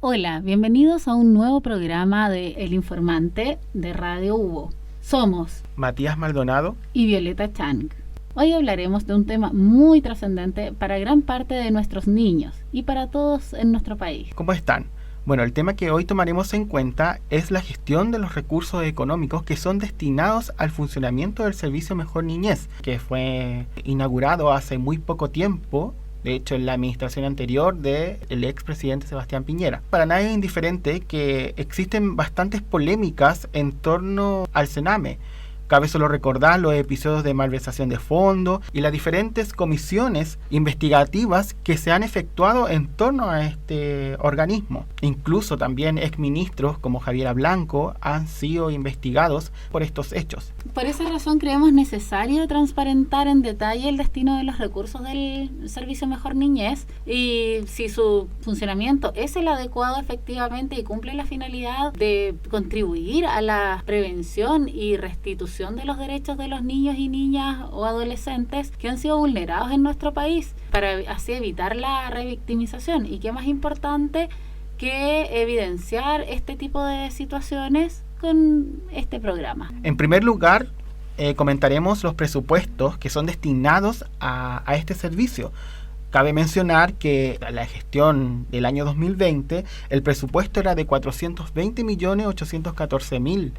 Hola, bienvenidos a un nuevo programa de El Informante de Radio Hugo. Somos Matías Maldonado y Violeta Chang. Hoy hablaremos de un tema muy trascendente para gran parte de nuestros niños y para todos en nuestro país. ¿Cómo están? Bueno, el tema que hoy tomaremos en cuenta es la gestión de los recursos económicos que son destinados al funcionamiento del Servicio Mejor Niñez, que fue inaugurado hace muy poco tiempo, de hecho en la administración anterior del expresidente Sebastián Piñera. Para nadie es indiferente que existen bastantes polémicas en torno al Sename. Cabe solo recordar los episodios de malversación de fondos y las diferentes comisiones investigativas que se han efectuado en torno a este organismo. Incluso también exministros como Javiera Blanco han sido investigados por estos hechos. Por esa razón creemos necesario transparentar en detalle el destino de los recursos del Servicio Mejor Niñez y si su funcionamiento es el adecuado efectivamente y cumple la finalidad de contribuir a la prevención y restitución de los derechos de los niños y niñas o adolescentes que han sido vulnerados en nuestro país, para así evitar la revictimización. Y qué más importante que evidenciar este tipo de situaciones con este programa. En primer lugar, comentaremos los presupuestos que son destinados a este servicio. Cabe mencionar que la gestión del año 2020, el presupuesto era de 420.814.000.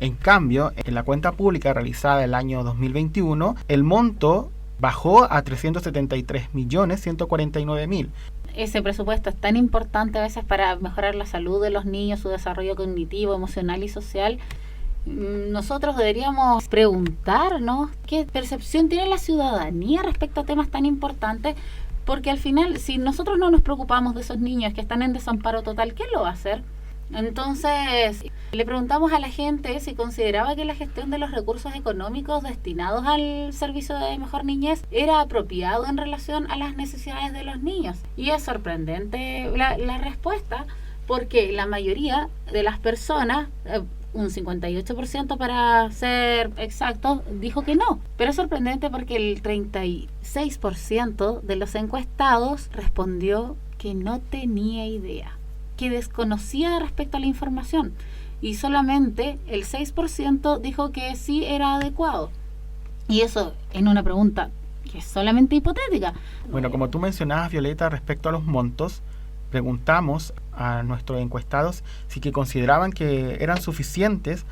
En cambio, en la cuenta pública realizada el año 2021, el monto bajó a 373.149.000. Ese presupuesto es tan importante a veces para mejorar la salud de los niños, su desarrollo cognitivo, emocional y social. Nosotros deberíamos preguntarnos qué percepción tiene la ciudadanía respecto a temas tan importantes, porque al final, si nosotros no nos preocupamos de esos niños que están en desamparo total, ¿quién lo va a hacer? Entonces, le preguntamos a la gente si consideraba que la gestión de los recursos económicos destinados al Servicio de Mejor Niñez era apropiado en relación a las necesidades de los niños. Y es sorprendente la respuesta, porque la mayoría de las personas, un 58% para ser exactos, dijo que no. Pero es sorprendente porque el 36% de los encuestados respondió que no tenía idea, que desconocía respecto a la información, y solamente el 6% dijo que sí era adecuado. Y eso en una pregunta que es solamente hipotética. Bueno, como tú mencionabas, Violeta, respecto a los montos, preguntamos a nuestros encuestados si que consideraban que eran suficientes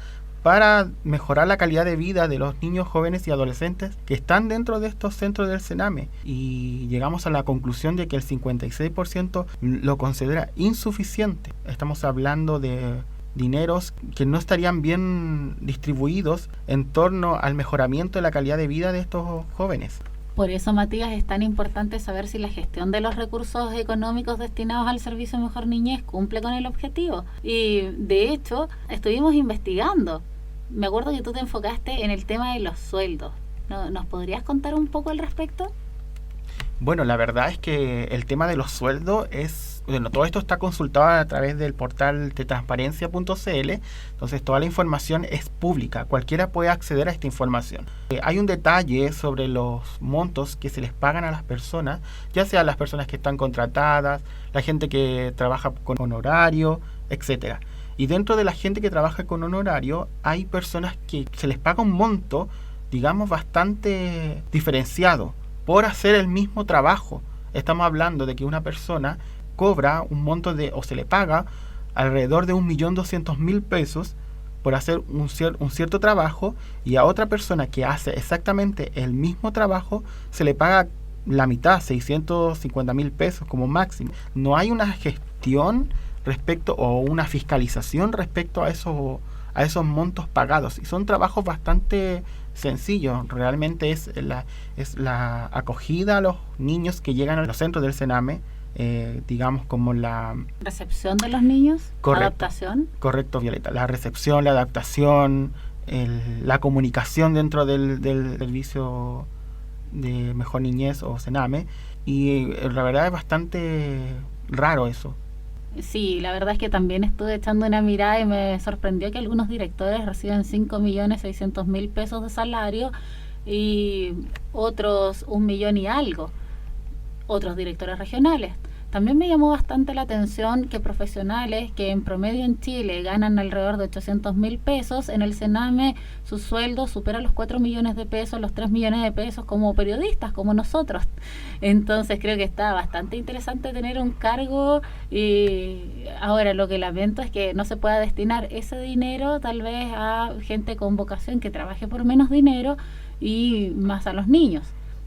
para mejorar la calidad de vida de los niños, jóvenes y adolescentes que están dentro de estos centros del Sename, y llegamos a la conclusión de que el 56% lo considera insuficiente. Estamos hablando de dineros que no estarían bien distribuidos en torno al mejoramiento de la calidad de vida de estos jóvenes. Por eso, Matías, es tan importante saber si la gestión de los recursos económicos destinados al Servicio Mejor Niñez cumple con el objetivo. Y de hecho, estuvimos investigando. Me acuerdo que tú te enfocaste en el tema de los sueldos. ¿Nos podrías contar un poco al respecto? Bueno, la verdad es que el tema de los sueldos es... Bueno, todo esto está consultado a través del portal de transparencia.cl, entonces toda la información es pública, cualquiera puede acceder a esta información. Hay un detalle sobre los montos que se les pagan a las personas, ya sea las personas que están contratadas, la gente que trabaja con honorario, etcétera. Y dentro de la gente que trabaja con honorario hay personas que se les paga un monto, digamos, bastante diferenciado por hacer el mismo trabajo. Estamos hablando de que una persona cobra un monto o se le paga alrededor de 1.200.000 pesos por hacer un cierto trabajo, y a otra persona que hace exactamente el mismo trabajo se le paga la mitad, 650.000 pesos como máximo. No hay una gestión respecto o una fiscalización respecto a esos montos pagados, y son trabajos bastante sencillos. Realmente es la acogida a los niños que llegan a los centros del Sename, digamos como la recepción de los niños, adaptación. Correcto, Violeta, la recepción, la adaptación, la comunicación dentro del servicio de Mejor Niñez o Sename, y la verdad es bastante raro eso. Sí, la verdad es que también estuve echando una mirada y me sorprendió que algunos directores reciben 5.600.000 pesos de salario y otros 1 millón y algo, otros directores regionales. También me llamó bastante la atención que profesionales que en promedio en Chile ganan alrededor de 800.000 pesos, en el Sename su sueldo supera los 4 millones de pesos, los 3 millones de pesos como periodistas, como nosotros. Entonces creo que está bastante interesante tener un cargo, y ahora lo que lamento es que no se pueda destinar ese dinero tal vez a gente con vocación que trabaje por menos dinero y más a los niños.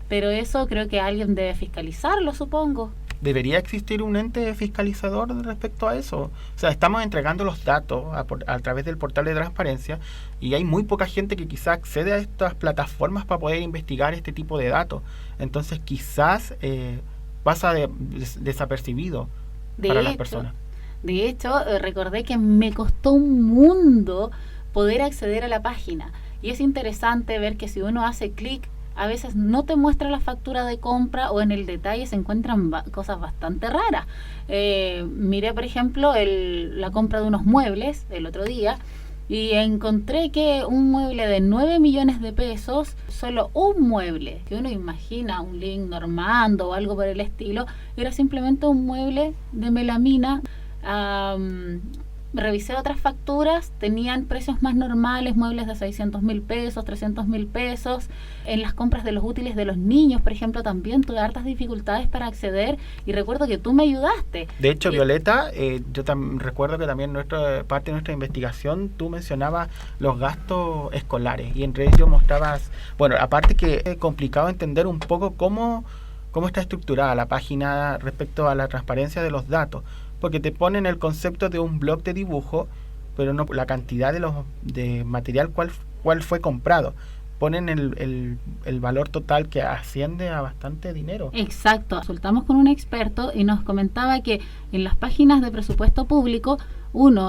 Pero eso creo que alguien debe fiscalizarlo, supongo. ¿Debería existir un ente fiscalizador respecto a eso? O sea, estamos entregando los datos a través del portal de transparencia y hay muy poca gente que quizás accede a estas plataformas para poder investigar este tipo de datos. Entonces quizás pasa desapercibido para las personas. De hecho, recordé que me costó un mundo poder acceder a la página. Y es interesante ver que si uno hace clic, a veces no te muestra la factura de compra o en el detalle se encuentran cosas bastante raras. Miré, por ejemplo, la compra de unos muebles el otro día y encontré que un mueble de 9 millones de pesos, solo un mueble, que uno imagina un living normando o algo por el estilo, era simplemente un mueble de melamina. Revisé otras facturas, tenían precios más normales, muebles de 600.000 pesos, 300.000 pesos. En las compras de los útiles de los niños, por ejemplo, también tuve hartas dificultades para acceder y recuerdo que tú me ayudaste. De hecho, Violeta, yo recuerdo que también parte de nuestra investigación tú mencionabas los gastos escolares y entre ellos mostrabas, bueno, aparte que es complicado entender un poco cómo está estructurada la página respecto a la transparencia de los datos, porque te ponen el concepto de un blog de dibujo, pero no la cantidad de material cuál fue comprado. Ponen el valor total que asciende a bastante dinero. Exacto. Consultamos con un experto y nos comentaba que en las páginas de presupuesto público,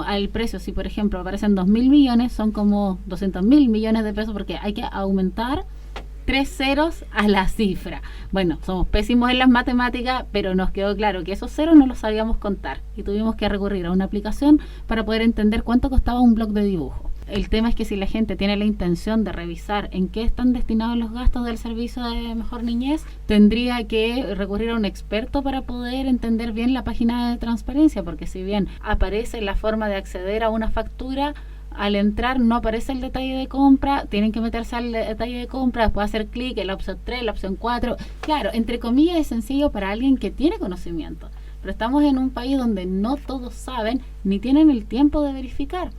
al precio, si por ejemplo aparecen 2.000 millones, son como 200.000 millones de pesos porque hay que aumentar 3 ceros a la cifra. Bueno, somos pésimos en las matemáticas, pero nos quedó claro que esos ceros no los sabíamos contar y tuvimos que recurrir a una aplicación para poder entender cuánto costaba un bloc de dibujo. El tema es que si la gente tiene la intención de revisar en qué están destinados los gastos del servicio de Mejor Niñez, tendría que recurrir a un experto para poder entender bien la página de transparencia, porque si bien aparece la forma de acceder a una factura, al entrar no aparece el detalle de compra, tienen que meterse al detalle de compra, después hacer clic en la opción 3, la opción 4. Claro, entre comillas es sencillo para alguien que tiene conocimiento, pero estamos en un país donde no todos saben ni tienen el tiempo de verificar.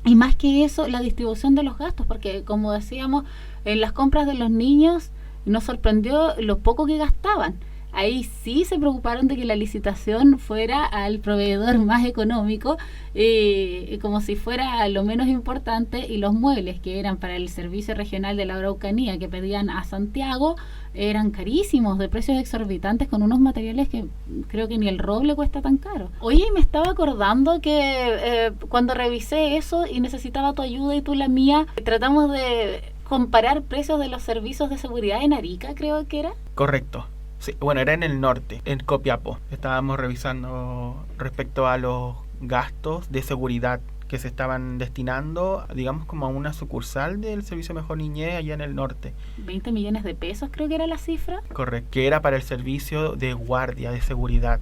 Y más que eso, la distribución de los gastos, porque como decíamos, en las compras de los niños nos sorprendió lo poco que gastaban. Ahí sí se preocuparon de que la licitación fuera al proveedor más económico, como si fuera lo menos importante, y los muebles que eran para el servicio regional de la Araucanía que pedían a Santiago eran carísimos, de precios exorbitantes, con unos materiales que creo que ni el roble cuesta tan caro. Oye, me estaba acordando que cuando revisé eso y necesitaba tu ayuda y tú la mía, tratamos de comparar precios de los servicios de seguridad en Arica, creo que era. Correcto. Sí, bueno, era en el norte, en Copiapó. Estábamos revisando respecto a los gastos de seguridad que se estaban destinando, digamos, como a una sucursal del Servicio Mejor Niñez allá en el norte. 20 millones de pesos creo que era la cifra. Correcto, que era para el servicio de guardia, de seguridad.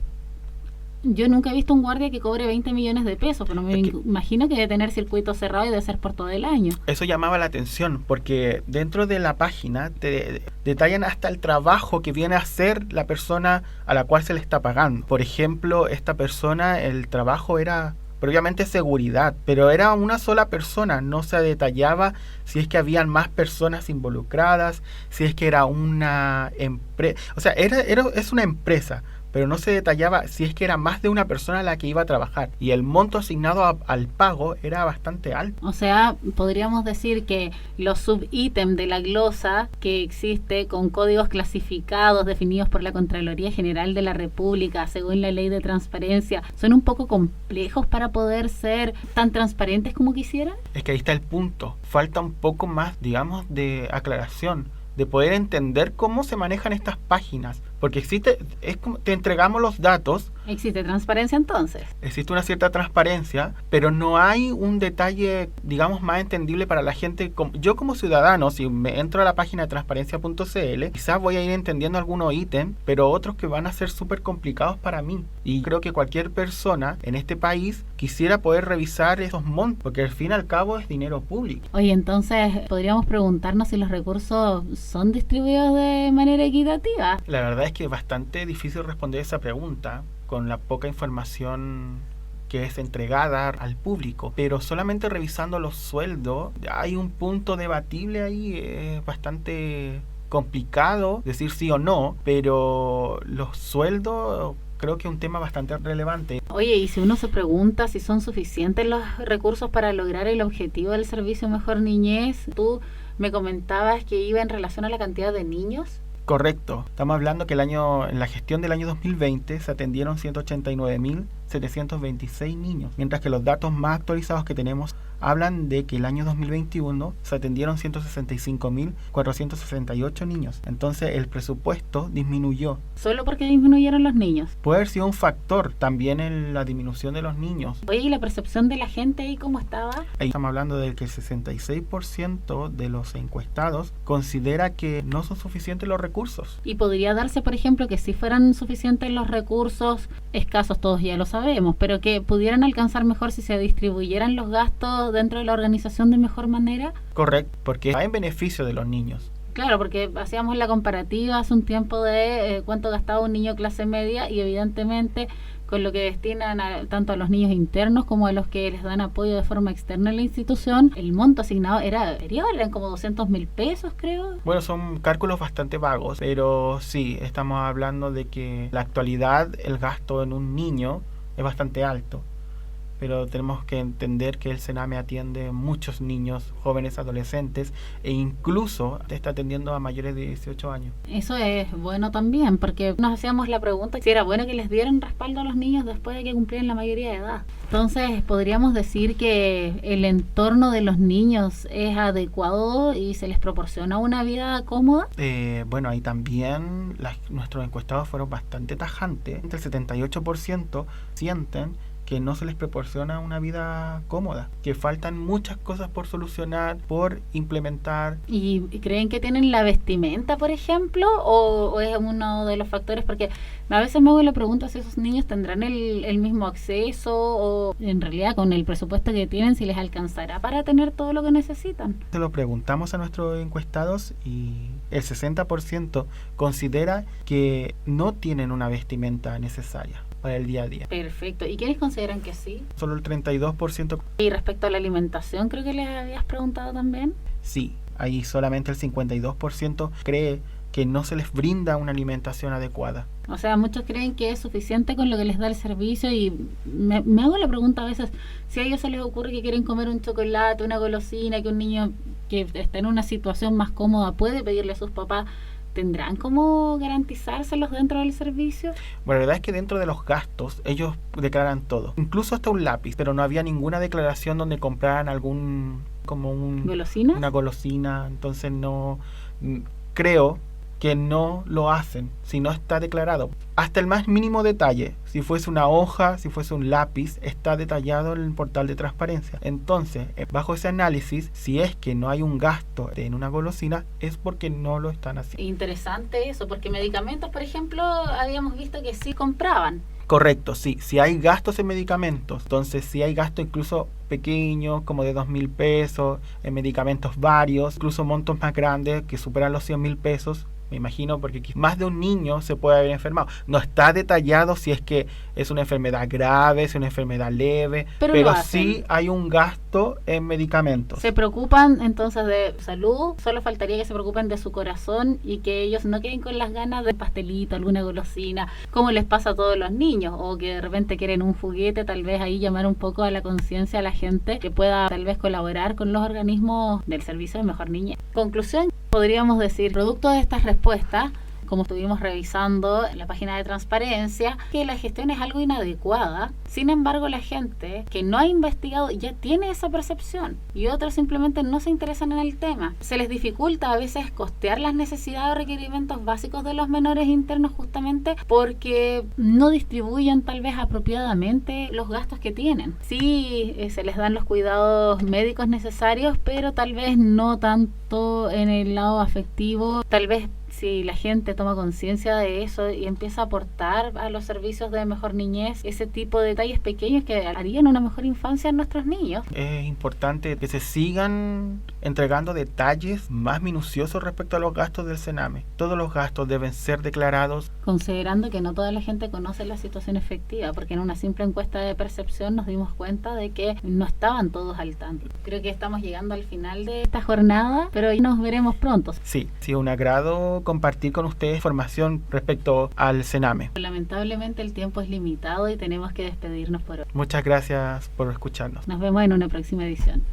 Yo nunca he visto un guardia que cobre 20 millones de pesos, pero me imagino que debe tener circuito cerrado y debe ser por todo el año. Eso llamaba la atención, porque dentro de la página te detallan hasta el trabajo que viene a hacer la persona a la cual se le está pagando. Por ejemplo, esta persona, el trabajo era previamente seguridad, pero era una sola persona, no se detallaba si es que habían más personas involucradas, si es que era una empresa, o sea, es una empresa, pero no se detallaba si es que era más de una persona la que iba a trabajar, y el monto asignado al pago era bastante alto. O sea, podríamos decir que los subítems de la glosa que existe con códigos clasificados definidos por la Contraloría General de la República según la Ley de Transparencia son un poco complejos para poder ser tan transparentes como quisieran. Es que ahí está el punto, falta un poco más, digamos, de aclaración, de poder entender cómo se manejan estas páginas, porque existe, es como te entregamos los datos. ¿Existe transparencia entonces? Existe una cierta transparencia, pero no hay un detalle, digamos, más entendible para la gente. Yo como ciudadano, si me entro a la página de transparencia.cl, quizás voy a ir entendiendo algunos ítems, pero otros que van a ser súper complicados para mí. Y creo que cualquier persona en este país quisiera poder revisar esos montos, porque al fin y al cabo es dinero público. Oye, entonces podríamos preguntarnos si los recursos son distribuidos de manera equitativa. La verdad es que es bastante difícil responder esa pregunta con la poca información que es entregada al público, pero solamente revisando los sueldos hay un punto debatible ahí, es bastante complicado decir sí o no, pero los sueldos creo que es un tema bastante relevante. Oye, y si uno se pregunta si son suficientes los recursos para lograr el objetivo del servicio Mejor Niñez, tú me comentabas que iba en relación a la cantidad de niños. Correcto. Estamos hablando que en la gestión del año 2020 se atendieron 189.726 niños, mientras que los datos más actualizados que tenemos hablan de que el año 2021 se atendieron 165.468 niños. Entonces el presupuesto disminuyó. ¿Solo porque disminuyeron los niños? Puede haber sido un factor también en la disminución de los niños. Oye, ¿y la percepción de la gente ahí cómo estaba? Ahí estamos hablando de que el 66% de los encuestados considera que no son suficientes los recursos. Y podría darse, por ejemplo, que si fueran suficientes los recursos, escasos todos ya lo sabemos, pero que pudieran alcanzar mejor si se distribuyeran los gastos dentro de la organización de mejor manera. Correcto, porque va en beneficio de los niños. Claro, porque hacíamos la comparativa hace un tiempo de cuánto gastaba un niño clase media y evidentemente con lo que destinan tanto a los niños internos como a los que les dan apoyo de forma externa en la institución, el monto asignado era superior, eran como 200.000 pesos, creo. Bueno, son cálculos bastante vagos, pero sí, estamos hablando de que en la actualidad el gasto en un niño es bastante alto. Pero tenemos que entender que el Sename atiende muchos niños, jóvenes, adolescentes e incluso está atendiendo a mayores de 18 años. Eso es bueno también, porque nos hacíamos la pregunta si era bueno que les dieran respaldo a los niños después de que cumplieran la mayoría de edad. Entonces, ¿podríamos decir que el entorno de los niños es adecuado y se les proporciona una vida cómoda? Bueno, ahí también nuestros encuestados fueron bastante tajantes. El 78% sienten que no se les proporciona una vida cómoda, que faltan muchas cosas por solucionar, por implementar. ¿Y creen que tienen la vestimenta, por ejemplo, o es uno de los factores? Porque a veces me hago la pregunta si esos niños tendrán el mismo acceso o en realidad con el presupuesto que tienen, si les alcanzará para tener todo lo que necesitan. Se lo preguntamos a nuestros encuestados y el 60% considera que no tienen una vestimenta necesaria para el día a día. Perfecto. ¿Y quiénes consideran que sí? Solo el 32%. Y respecto a la alimentación, creo que les habías preguntado también. Sí, ahí solamente el 52% cree que no se les brinda una alimentación adecuada. O sea, muchos creen que es suficiente con lo que les da el servicio y me hago la pregunta a veces, si a ellos se les ocurre que quieren comer un chocolate, una golosina, que un niño que está en una situación más cómoda puede pedirle a sus papás, ¿tendrán cómo garantizárselos dentro del servicio? Bueno, la verdad es que dentro de los gastos ellos declaran todo, incluso hasta un lápiz, pero no había ninguna declaración donde compraran ¿Golosina? Una golosina, entonces no creo que no lo hacen si no está declarado. Hasta el más mínimo detalle, si fuese una hoja, si fuese un lápiz, está detallado en el portal de transparencia. Entonces, bajo ese análisis, si es que no hay un gasto en una golosina, es porque no lo están haciendo. Interesante eso, porque medicamentos, por ejemplo, habíamos visto que sí compraban. Correcto, sí. Si hay gastos en medicamentos, entonces si hay gastos incluso pequeños, como de 2.000 pesos, en medicamentos varios, incluso montos más grandes que superan los 100.000 pesos, me imagino, porque más de un niño se puede haber enfermado. No está detallado si es que es una enfermedad grave, si es una enfermedad leve, pero sí hay un gasto en medicamentos. ¿Se preocupan entonces de salud? Solo faltaría que se preocupen de su corazón y que ellos no queden con las ganas de pastelito, alguna golosina, como les pasa a todos los niños, o que de repente quieren un juguete, tal vez ahí llamar un poco a la conciencia a la gente que pueda tal vez colaborar con los organismos del servicio de Mejor Niñez. Conclusión, podríamos decir, producto de estas respuestas, como estuvimos revisando en la página de transparencia, que la gestión es algo inadecuada. Sin embargo, la gente que no ha investigado ya tiene esa percepción y otros simplemente no se interesan en el tema. Se les dificulta a veces costear las necesidades o requerimientos básicos de los menores internos justamente porque no distribuyen tal vez apropiadamente los gastos que tienen. Sí, se les dan los cuidados médicos necesarios, pero tal vez no tanto en el lado afectivo. Tal vez si la gente toma conciencia de eso y empieza a aportar a los servicios de mejor niñez ese tipo de detalles pequeños que harían una mejor infancia en nuestros niños. Es importante que se sigan entregando detalles más minuciosos respecto a los gastos del Sename. Todos los gastos deben ser declarados. Considerando que no toda la gente conoce la situación efectiva, porque en una simple encuesta de percepción nos dimos cuenta de que no estaban todos al tanto. Creo que estamos llegando al final de esta jornada, pero nos veremos pronto. Sí, ha sido un agrado compartir con ustedes información respecto al Sename. Lamentablemente el tiempo es limitado y tenemos que despedirnos por hoy. Muchas gracias por escucharnos. Nos vemos en una próxima edición.